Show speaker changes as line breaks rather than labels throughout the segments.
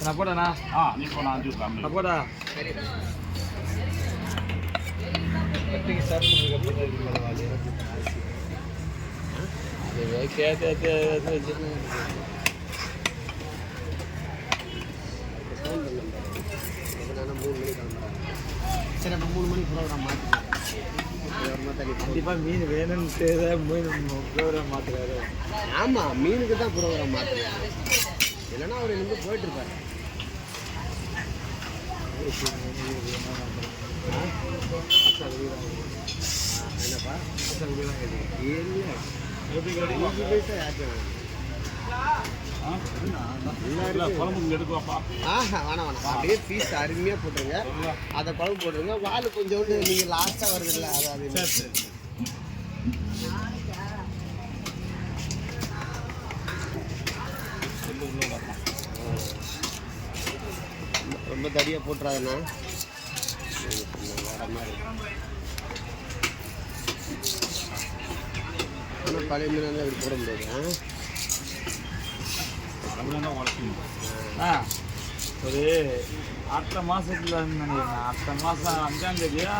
நான் போட்டேண்ணா.
நீ போனா
நான் போட்டா கட்டிங் ஸ்டார்ட்
சரி அப்போ 3 மணிக்கு ப்ரோக்ராம் மாற்றிக்கலாம்.
கண்டிப்பாக மீன் வேணும்ட்டு மீன் ப்ரோக்ராம் மாற்றுறாரு.
ஆமாம், மீனுக்கு தான் ப்ரோக்ராம் மாற்றுறாரு. இல்லைன்னா அவர் இருந்து போயிட்டுருப்பார். என்னப்பா இல்லை பைசா யாருக்கும்
குழம்புக்கு எடுக்குவாப்பா.
வேணாம் அப்படியே பீஸ் அருமையாக போட்டுருங்க. அதை குழம்பு போட்டுருங்க. வால் கொஞ்சோண்டு நீங்கள் லாஸ்ட்டாக வருதுல்ல அது ரொம்ப தடியாக போட்டுறாதுண்ணா. வர மாதிரி ஆனால் பழைய மீனாக தான் இப்படி போட முடியாது.
ஒரு அடுத்த மாதத்தில் நினைக்கிறேன். அடுத்த மாதம் 5ஆம் தேதியா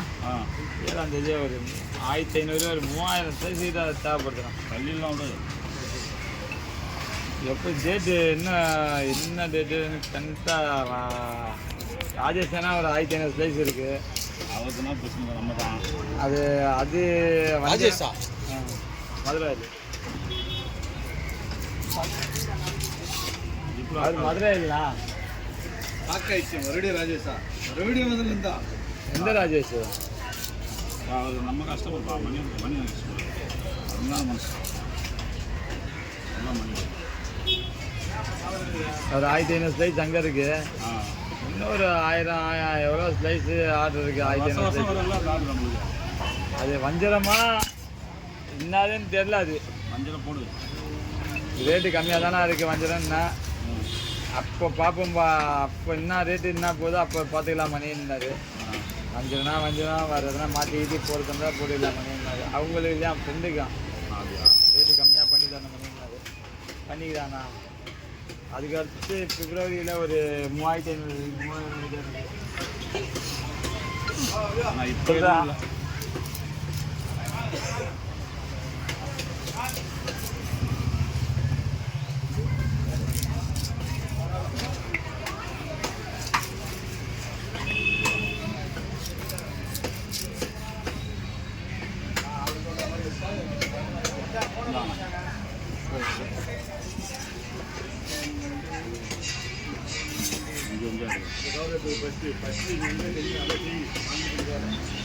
7ஆம் தேதியா ஒரு 1500 ஒரு 3000 சைஸ் தேவைப்படுத்துகிறேன்.
தள்ளிலாம் விட
எப்போ டேட்டு என்ன டேட்டு கரெக்டாக ராஜேஷனா ஒரு 1500 சைஸ் இருக்குது.
அவருக்குன்னா பிரச்சனை நம்ம தான்.
அது
ராஜேஷா
மதுரை. அது மதுரை இல்ல
ஆக்காயிடுச்சு. மறுபடியும் ராஜேஷா மறுபடியும் முதல்ல இருந்தா
எந்த ராஜேஷ்?
அது நம்ம கஷ்டப்படுப்பா. மணி அதனால மனசு எல்லாம் மணி
ஒரு 1500 ஸ்லைஸ் அங்கே இருக்கு. இன்னொரு 1000 எவ்வளோ ஸ்லைஸு ஆர்டர் இருக்குது. 1500 அது வஞ்சரமா என்னதுன்னு தெரில. அது
மஞ்சளை போடு.
ரேட்டு கம்மியாக தானே இருக்குது வஞ்சரம்னா. அப்போ பார்ப்போம்பா. அப்போ என்ன ரேட்டு என்ன போகுதோ அப்போ பார்த்துக்கலாம் மணின்னாரு. வஞ்சரம் வேறு எதனா மாற்றி போடுறதா போட்டுக்கலாம் மணின்னாரு. அவங்களுக்கு இல்லையா ஃப்ரெண்டுக்கான் ரேட்டு கம்மியாக பண்ணி தரணும் மணின்னாரு. பண்ணிக்கிறாண்ணா. அதுக்கடுத்து பிப்ரவரியில் ஒரு 3500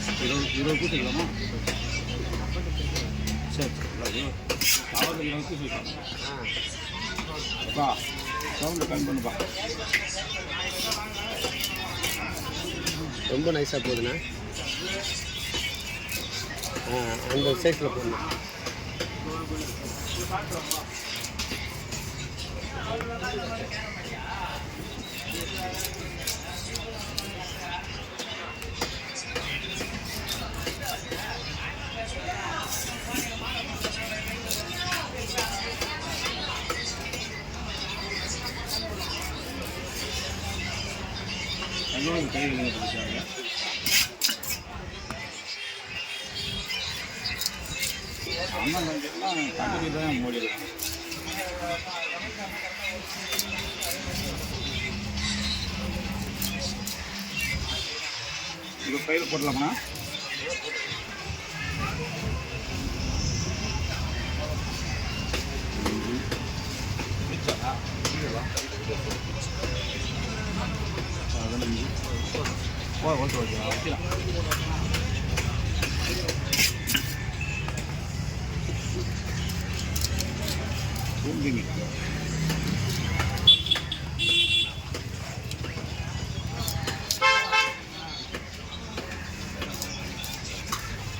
இப்போ இருபது கூட்டிக்கலாமா? சரி காவல் 20 சொல்லிக்கலாம். அப்பா சவுண்டு கம்மி பண்ணுப்பா.
ரொம்ப நைஸாக போகுதுண்ணா. அந்த சைஸில் போடணும்.
கை பிடிச்சாங்க. அம்மா கண்டிப்பாக தான் மூடிடுவாங்க. இது பயிர் போடலாமா? ஓகே வைக்கலாம்.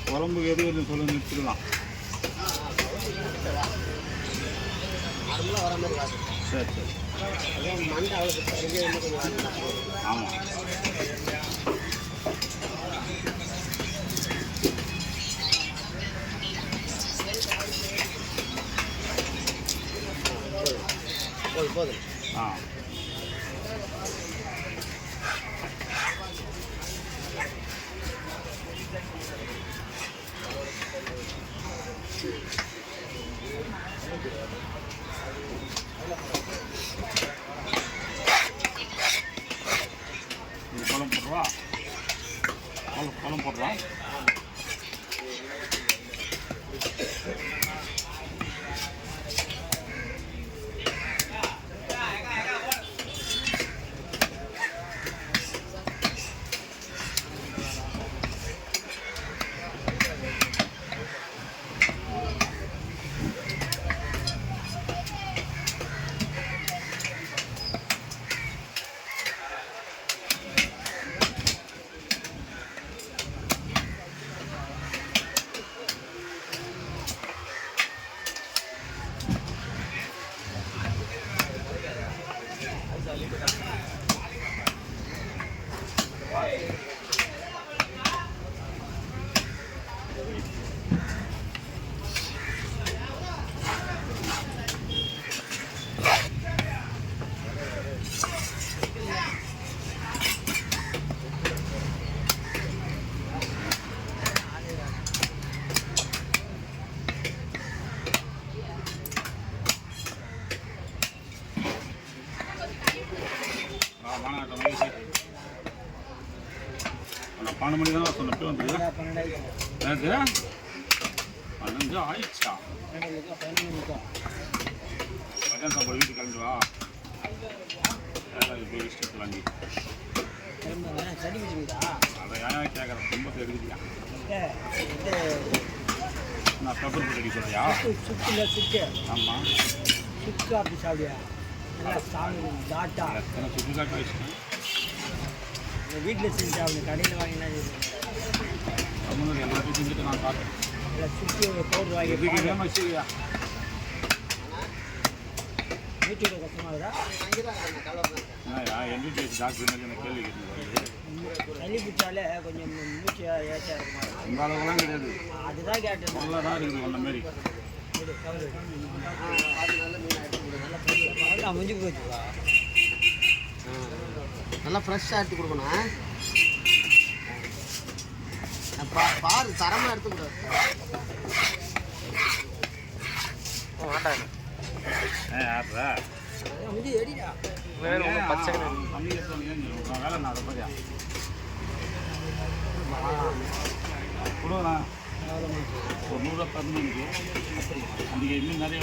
குழம்புக்கு எது எது சொல்ல நிறுத்திடலாம். சரி சரி
மண்டை அவ்வளோ
ஆமாம்.
போதும்.
இது குழம்பு போடுவா, குழம்பு போடுறா. நான் 12 மணி தானே சொன்னேன். இப்போ வந்து எனக்கு 12 ஆயிடுச்சா? மதியம் சாப்பாடு வீட்டுக்கு கிளம்பி வா. போய் இஷ்டத்து வாங்கி அதை ஏன் கேட்குறேன், ரொம்ப எடுக்குதியா? நான் பெப்பர் போட்டு அடி சொல்றியா? ஆமாம்,
சுக்கு அப்படி சாப்பிடுயா நல்லா சாமி டாட்டா
எத்தனை சுற்றி காட்டு வச்சுட்டேன்.
வீட்டில் செஞ்சு அவங்க கடையில் வாங்கினா
தமிழ் எல்லாத்தையும் செஞ்சுட்டு நான் காட்டுறேன்.
நல்லா சுக்கு பவுடர் வாங்கி
எதுக்கு வேணும் வச்சுக்கியா?
மூச்சோட கஷ்டமாகுதா?
என் வீட்டு டாக்டர் எனக்கு கேள்வி கேட்டு
சளி பிடிச்சாலே கொஞ்சம் மூச்சு ஏச்சா இருக்குமா?
இந்த அளவுக்குலாம் கிடையாது,
அதுதான் கேட்டேன்.
நல்லா தான் இருக்குது அந்த மாரி.
நல்லா முடிஞ்சு போச்சுவா.
நல்லா ஃப்ரெஷ்ஷாக எடுத்து கொடுக்கணும். பாரு தரமாக எடுத்துக்கூடாது.
யாரா
முடிஞ்சு எடிடா
வேலை நான் அதை பற்றியா கொடுங்கண்ணா. ஒரு 100 ரூபா தரணும். அன்றைக்கி இன்னும் நிறைய